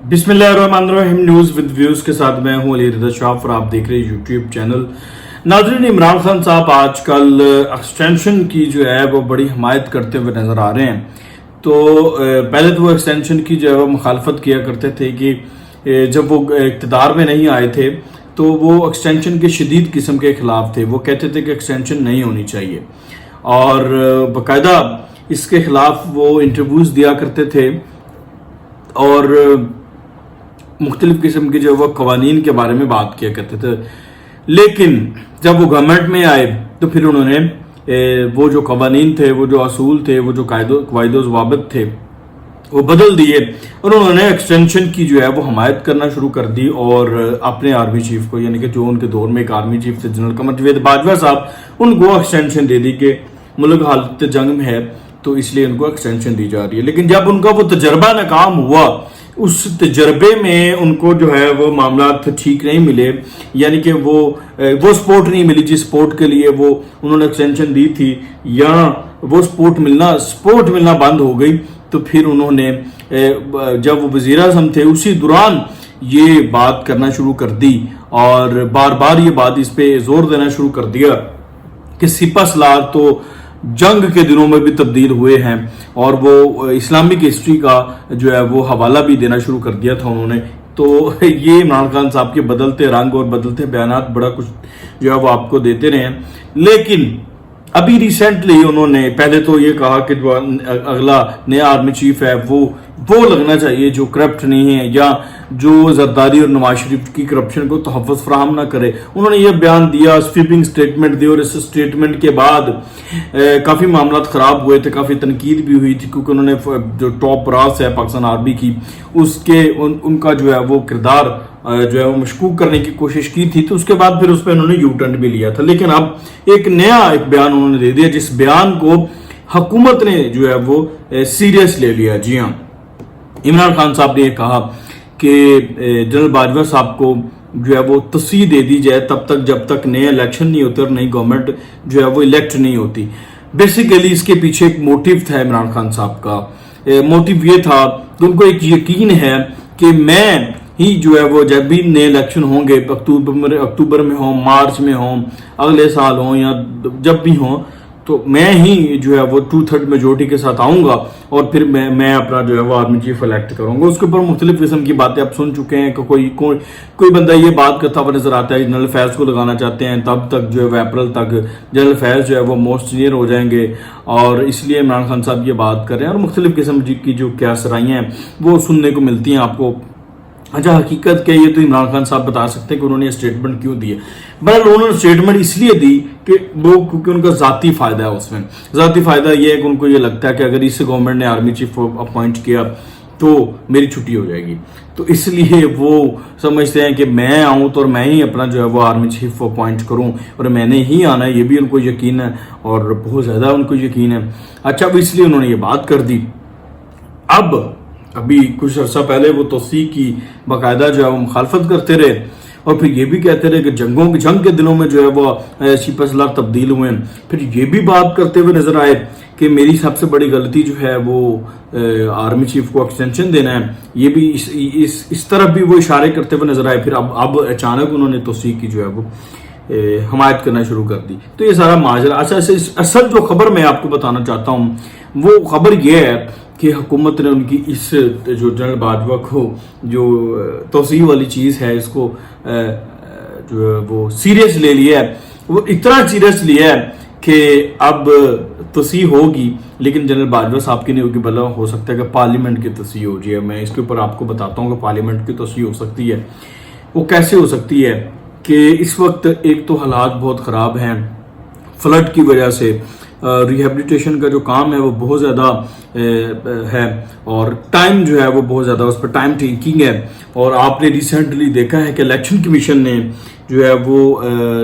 बिस्मिल्लाहिर्रहमानिर्रहीम news with views के साथ मैं हूं अली रिदा शाह और आप देख रहे हैं यूट्यूब चैनल। नाज़रीन, इमरान खान साहब आजकल एक्सटेंशन की जो है वो बड़ी हमायत करते हुए नज़र आ रहे हैं। तो पहले तो वो एक्सटेंशन की जो है वो मुखालफत किया करते थे कि जब वो इक़्तिदार में नहीं आए थे तो वो एक्सटेंशन के शदीद किस्म के ख़िलाफ़ थे। वो कहते थे कि एक्सटेंशन नहीं होनी चाहिए और बाकायदा इसके ख़िलाफ़ वो इंटरव्यूज़ दिया करते थे और मुख्तलिफ किस्म के जो वो कवानीन के बारे में बात किया करते थे। लेकिन जब वो गवर्नमेंट में आए तो फिर उन्होंने वो जो कवानीन थे, वो जो असूल थे, वो जो कायदो ज़वाबित थे वो बदल दिए और उन्होंने एक्सटेंशन की जो है वो हमायत करना शुरू कर दी। और अपने आर्मी चीफ को, यानी कि जो उनके दौर में एक आर्मी चीफ थे जनरल कमर जावेद बाजवा साहब, उनको एक्सटेंशन दे दी कि मुल्क हालत जंग में है तो इसलिए उनको एक्सटेंशन दी जा रही है। लेकिन जब उनका वो तजर्बा नाकाम हुआ, उस तजर्बे में उनको जो है वो मामला ठीक नहीं मिले, यानी कि वो सपोर्ट नहीं मिली जिस सपोर्ट के लिए वो उन्होंने एक्सटेंशन दी थी, या वो सपोर्ट मिलना बंद हो गई, तो फिर उन्होंने जब वो वज़ीर आज़म थे उसी दौरान ये बात करना शुरू कर दी और बार बार ये बात इस पे जोर देना शुरू कर दिया कि सिपह सलार तो जंग के दिनों में भी तब्दील हुए हैं। और वो इस्लामिक हिस्ट्री का जो है वो हवाला भी देना शुरू कर दिया था उन्होंने। तो ये इमरान खान साहब के बदलते रंग और बदलते बयानात बड़ा कुछ जो है वो आपको देते रहे हैं। लेकिन अभी रिसेंटली उन्होंने पहले तो ये कहा कि जो अगला नया आर्मी चीफ है वो लगना चाहिए जो करप्ट नहीं है या जो जरदारी और नवाज शरीफ की करप्शन को तहफ़्फ़ुज़ फराहम ना करे। उन्होंने ये बयान दिया, स्वीपिंग स्टेटमेंट दी और इस स्टेटमेंट के बाद काफ़ी मामला ख़राब हुए थे, काफ़ी तनकीद भी हुई थी, क्योंकि उन्होंने जो टॉप रास है पाकिस्तान आर्मी की उनका जो है वो किरदार जो है वो मशकूक करने की कोशिश की थी। तो उसके बाद फिर उस पर उन्होंने यू टर्न भी लिया था। लेकिन अब एक नया बयान उन्होंने दे दिया जिस बयान को हुकूमत ने जो है वो सीरियस ले लिया। जी हाँ, इमरान खान साहब ने कहा कि जनरल बाजवा साहब को जो है वो तस्वीर दे दी जाए तब तक जब तक नए इलेक्शन नहीं होते और नई गवर्नमेंट जो है वो इलेक्ट नहीं होती। बेसिकली इसके पीछे एक मोटिव था इमरान खान साहब का। मोटिव ये था कि उनको एक यकीन है कि मैं ही जो है वो जब भी नए इलेक्शन होंगे, अक्टूबर में हो, मार्च में हो, अगले साल हो या जब भी हो, तो मैं ही जो है वो 2/3 मेजोरिटी के साथ आऊँगा और फिर मैं अपना जो है वो आर्मी चीफ इलेक्ट करूँगा। उसके ऊपर मुख्तलिफ किस्म की बातें आप सुन चुके हैं कि कोई बंदा ये बात करता हुआ नजर आता है जनरल फैज़ को लगाना चाहते हैं, तब तक जो है वो अप्रैल तक जनरल फैज़ जो है वो मोस्ट सीनियर हो जाएंगे और इसलिए इमरान खान साहब ये बात कर रहे हैं। और मुख्तलिफ किस्म की जो क्या सराइयाँ हैं वो सुनने को मिलती हैं आपको। अच्छा, हकीकत क्या, ये तो इमरान खान साहब बता सकते हैं कि उन्होंने स्टेटमेंट क्यों दी है। बहरहाल उन्होंने स्टेटमेंट इसलिए दी कि क्योंकि उनका ज़ाती फ़ायदा है उसमें। ज़ाती फ़ायदा ये है कि उनको ये लगता है कि अगर इस गवर्नमेंट ने आर्मी चीफ अपॉइंट किया तो मेरी छुट्टी हो जाएगी, तो इसलिए वो समझते हैं कि मैं आऊँ तो और मैं ही अपना जो है वो आर्मी चीफ अपॉइंट करूँ और मैंने ही आना है, ये भी उनको यकीन है और बहुत ज़्यादा उनको यकीन है। अच्छा, अब इसलिए उन्होंने ये बात कर दी। अब अभी कुछ अर्सा पहले वो तोसी की बाकायदा जो है वो मुखालफत करते रहे और फिर ये भी कहते रहे कि जंग के दिनों में जो है वो सिपह सलार तब्दील हुए। फिर ये भी बात करते हुए नजर आए कि मेरी सबसे बड़ी गलती जो है वो आर्मी चीफ को एक्सटेंशन देना है। ये भी इस तरफ भी वो इशारे करते हुए नजर आए। फिर अब अचानक उन्होंने तोसी की जो है वो हमायत करना शुरू कर दी। तो ये सारा माजरा। अच्छा, असल जो खबर मैं आपको बताना चाहता हूँ वो खबर ये है कि हुकूमत ने उनकी इस जो जनरल बाजवा को जो तोसीह वाली चीज़ है इसको जो है वो सीरियस ले लिया है। वो इतना सीरियस लिया है कि अब तोसीह होगी, लेकिन जनरल बाजवा साहब की नहीं होगी, भला हो सकता है कि पार्लियामेंट की तोसीह हो जाए। मैं इसके ऊपर आपको बताता हूँ कि पार्लियामेंट की तोसीह हो सकती है। वो कैसे हो सकती है कि इस वक्त एक तो हालात बहुत ख़राब हैं फ्लड की वजह से, रिहेबिलिटेशन का जो काम है वो बहुत ज़्यादा है और टाइम जो है वो बहुत ज़्यादा उस पर टाइम टेकिंग है। और आपने रिसेंटली देखा है कि इलेक्शन कमीशन ने जो है वो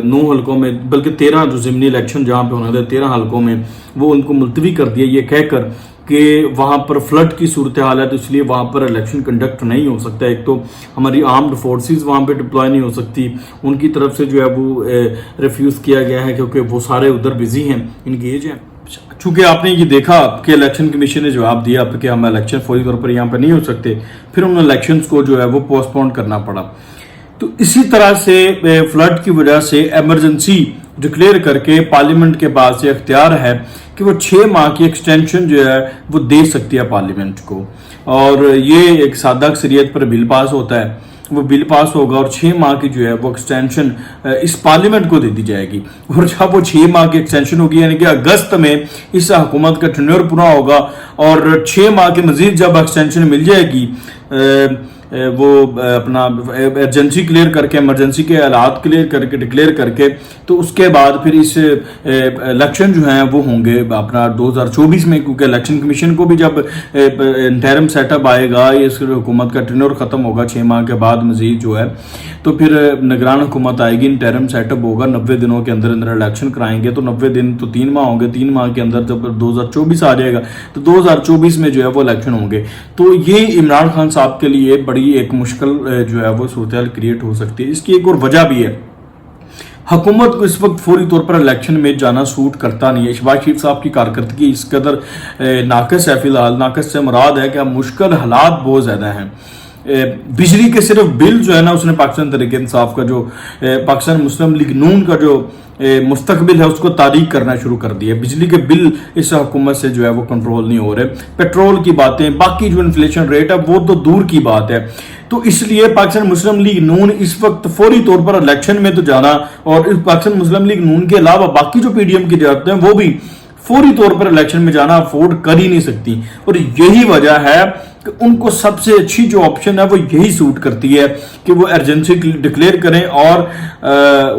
9 हलकों में, बल्कि 13 जो ज़िमनी इलेक्शन जहाँ पे होना था 13 हलकों में वो उनको मुलतवी कर दिया, ये कहकर कि वहाँ पर फ्लड की सूरत हाल है तो इसलिए वहाँ पर इलेक्शन कंडक्ट नहीं हो सकता। एक तो हमारी आर्म्ड फोर्सेस वहाँ पे डिप्लॉय नहीं हो सकती, उनकी तरफ से जो है वो रिफ्यूज़ किया गया है क्योंकि वो सारे उधर बिजी हैं, इंगेज हैं। چونکہ آپ نے یہ دیکھا کہ الیکشن کمیشن نے جواب دیا کہ ہم الیکشن فوری طور پر یہاں پہ نہیں ہو سکتے، پھر ان الیکشنز کو جو ہے وہ پوسٹ پون کرنا پڑا. تو اسی طرح سے فلڈ کی وجہ سے ایمرجنسی ڈکلیئر کر کے پارلیمنٹ کے پاس یہ اختیار ہے کہ وہ 6 ماہ کی ایکسٹینشن جو ہے وہ دے سکتی ہے پارلیمنٹ کو. اور یہ ایک سادہ اکثریت پر بل پاس ہوتا ہے، وہ بل پاس ہوگا اور 6 ماہ کی جو ہے وہ ایکسٹینشن اس پارلیمنٹ کو دے دی جائے گی. اور جب وہ 6 ماہ کی ایکسٹینشن ہوگی یعنی کہ اگست میں اس حکومت کا ٹینیور پورا ہوگا، اور 6 ماہ کے مزید جب ایکسٹینشن مل جائے گی، وہ اپنا ایمرجنسی کلیئر کر کے، ایمرجنسی کے حالات کلیئر کر کے، ڈکلیئر کر کے، تو اس کے بعد پھر اس الیکشن جو ہیں وہ ہوں گے اپنا 2024 میں، کیونکہ الیکشن کمیشن کو بھی جب انٹرم سیٹ اپ آئے گا، اس حکومت کا ٹینور ختم ہوگا 6 ماہ کے بعد مزید جو ہے، تو پھر نگران حکومت آئے گی، انٹرم سیٹ اپ ہوگا، 90 دنوں کے اندر اندر الیکشن کرائیں گے. تو 90 دن تو 3 ماہ ہوں گے، 3 ماہ کے اندر جب 2024 آ جائے گا تو 2024 میں جو ہے وہ الیکشن ہوں گے. تو یہ عمران خان صاحب کے لیے بڑی ایک مشکل جو ہے وہ صورتحال کریٹ ہو سکتی ہے. اس کی ایک اور وجہ بھی ہے، حکومت کو اس وقت فوری طور پر الیکشن میں جانا سوٹ کرتا نہیں ہے. شہباز شریف صاحب کی کارکردگی اس قدر ناقص ہے، فی الحال ناقص سے مراد ہے کہ مشکل حالات بہت زیادہ ہیں. بجلی کے صرف بل جو ہے نا، اس نے پاکستان تحریک انصاف کا جو پاکستان مسلم لیگ نون کا جو مستقبل ہے اس کو تاریک کرنا شروع کر دیا. بجلی کے بل اس حکومت سے جو ہے وہ کنٹرول نہیں ہو رہے. پیٹرول کی باتیں، باقی جو انفلیشن ریٹ ہے وہ تو دور کی بات ہے. تو اس لیے پاکستان مسلم لیگ نون اس وقت فوری طور پر الیکشن میں تو جانا، اور پاکستان مسلم لیگ نون کے علاوہ باقی جو پی ڈی ایم کی جماعتیں ہیں وہ بھی فوری طور پر الیکشن میں جانا افورڈ کر ہی نہیں سکتی. اور یہی وجہ ہے کہ ان کو سب سے اچھی جو آپشن ہے وہ یہی سوٹ کرتی ہے کہ وہ ایمرجنسی ڈکلیئر کریں اور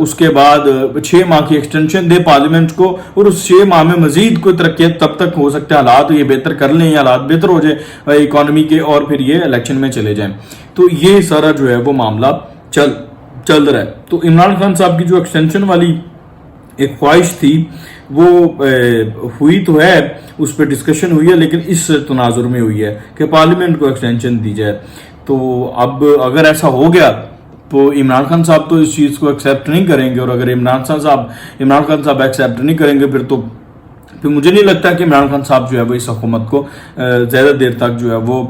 اس کے بعد 6 ماہ کی ایکسٹینشن دے پارلیمنٹ کو، اور اس 6 ماہ میں مزید کوئی ترقیت تب تک ہو سکتے حالات یہ بہتر کر لیں، یا حالات بہتر ہو جائے اکانومی کے، اور پھر یہ الیکشن میں چلے جائیں. تو یہ سارا جو ہے وہ معاملہ چل رہا ہے. تو عمران خان صاحب کی جو ایکسٹینشن والی ایک خواہش تھی وہ ہوئی تو ہے، اس پہ ڈسکشن ہوئی ہے، لیکن اس تناظر میں ہوئی ہے کہ پارلیمنٹ کو ایکسٹینشن دی جائے. تو اب اگر ایسا ہو گیا تو عمران خان صاحب تو اس چیز کو ایکسیپٹ نہیں کریں گے، اور اگر عمران خان صاحب ایکسیپٹ نہیں کریں گے پھر مجھے نہیں لگتا کہ عمران خان صاحب جو ہے وہ اس حکومت کو زیادہ دیر تک جو ہے وہ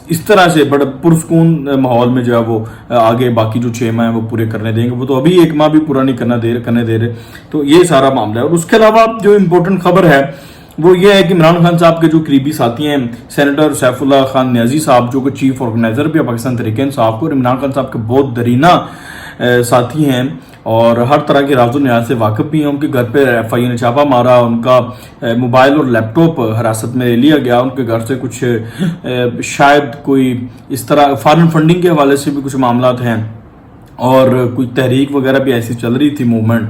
اس طرح سے بڑا پرسکون ماحول میں جو ہے وہ آگے باقی جو 6 ماہ ہیں وہ پورے کرنے دیں گے. وہ تو ابھی 1 ماہ بھی پورا نہیں کرنے دے رہے. تو یہ سارا معاملہ ہے. اور اس کے علاوہ جو امپورٹنٹ خبر ہے وہ یہ ہے کہ عمران خان صاحب کے جو قریبی ساتھی ہیں سینیٹر سیف اللہ خان نیازی صاحب، جو کہ چیف آرگنائزر بھی ہے پاکستان تحریک انصاف کو، اور عمران خان صاحب کے بہت درینہ ساتھی ہیں اور ہر طرح کے راز و نیاز سے واقف بھی ہیں. ان کے گھر پہ ایف آئی اے نے چھاپا مارا، ان کا موبائل اور لیپ ٹاپ حراست میں لیا گیا. ان کے گھر سے کچھ شاید کوئی اس طرح فارن فنڈنگ کے حوالے سے بھی کچھ معاملات ہیں، اور کوئی تحریک وغیرہ بھی ایسی چل رہی تھی موومنٹ.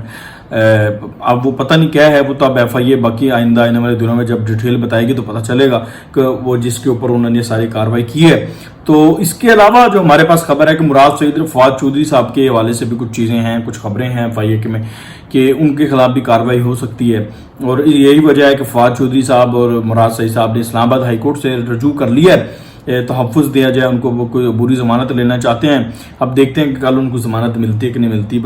اب وہ پتہ نہیں کیا ہے، وہ تو اب ایف آئی اے باقی آئندہ آنے والے دنوں میں جب ڈیٹیل بتائے گی تو پتہ چلے گا کہ وہ جس کے اوپر انہوں نے ساری کارروائی کی ہے. تو اس کے علاوہ جو ہمارے پاس خبر ہے کہ مراد سعید فواد چودھری صاحب کے حوالے سے بھی کچھ چیزیں ہیں، کچھ خبریں ہیں ایف آئی اے میں کہ ان کے خلاف بھی کارروائی ہو سکتی ہے. اور یہی وجہ ہے کہ فواد چودھری صاحب اور مراد سعید صاحب نے اسلام آباد ہائی کورٹ سے رجوع کر لیا ہے، تحفظ دیا جائے ان کو، وہ کوئی عبوری ضمانت لینا چاہتے ہیں. اب دیکھتے ہیں کہ کل ان کو ضمانت ملتی ہے کہ نہیں ملتی.